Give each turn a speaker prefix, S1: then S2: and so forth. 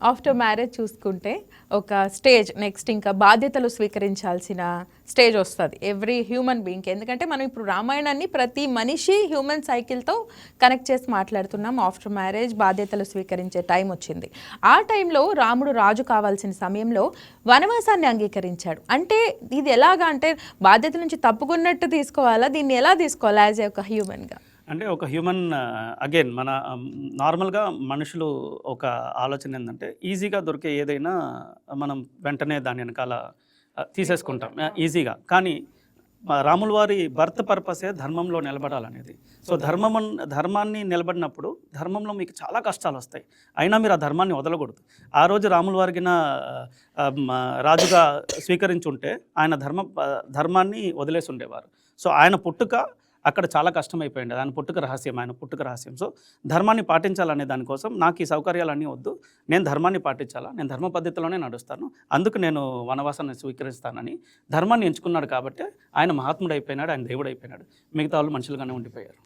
S1: After marriage చూసుకుంటే ఒక stage next ఇంకా బాధ్యతలు స్వీకరించాల్సిన స్టేజ్ వస్తుంది ఎవ్రీ హ్యూమన్ బీయింగ్కి. ఎందుకంటే మనం ఇప్పుడు రామాయణాన్ని ప్రతి మనిషి హ్యూమన్ సైకిల్తో కనెక్ట్ చేసి మాట్లాడుతున్నాం. ఆఫ్టర్ మ్యారేజ్ బాధ్యతలు స్వీకరించే టైం వచ్చింది. ఆ టైంలో రాముడు రాజు కావాల్సిన సమయంలో వనవాసాన్ని అంగీకరించాడు. అంటే ఇది ఎలాగా అంటే బాధ్యత నుంచి తప్పుకున్నట్టు తీసుకోవాలా, దీన్ని ఎలా తీసుకోవాలా యాజ్ ఏ ఒక హ్యూమన్గా?
S2: అంటే ఒక హ్యూమన్ అగైన్ మన నార్మల్గా మనుషులు ఒక ఆలోచన ఏంటంటే ఈజీగా దొరికే ఏదైనా మనం వెంటనే దాని వెనకాల తీసేసుకుంటాం ఈజీగా. కానీ రాముల వారి బర్త్ పర్పసే ధర్మంలో నిలబడాలనేది. సో ధర్మాన్ని నిలబడినప్పుడు ధర్మంలో మీకు చాలా కష్టాలు వస్తాయి, అయినా మీరు ఆ ధర్మాన్ని వదలకూడదు. ఆ రోజు రాముల వారికిన రాజుగా స్వీకరించుంటే ఆయన ధర్మాన్ని వదిలేసి ఉండేవారు. సో ఆయన పుట్టుక అక్కడ చాలా కష్టమైపోయింది. ఆయన పుట్టుక రహస్యం. సో ధర్మాన్ని పాటించాలనే దానికోసం నాకు ఈ సౌకర్యాలన్నీ వద్దు, నేను ధర్మాన్ని పాటించాలా, నేను ధర్మ పద్ధతిలోనే నడుస్తాను, అందుకు నేను వనవాసాన్ని స్వీకరిస్తానని ధర్మాన్ని ఎంచుకున్నాడు. కాబట్టి ఆయన మహాత్ముడు అయిపోయినాడు, ఆయన దేవుడు అయిపోయినాడు, మిగతా వాళ్ళు మనుషులుగానే ఉండిపోయారు.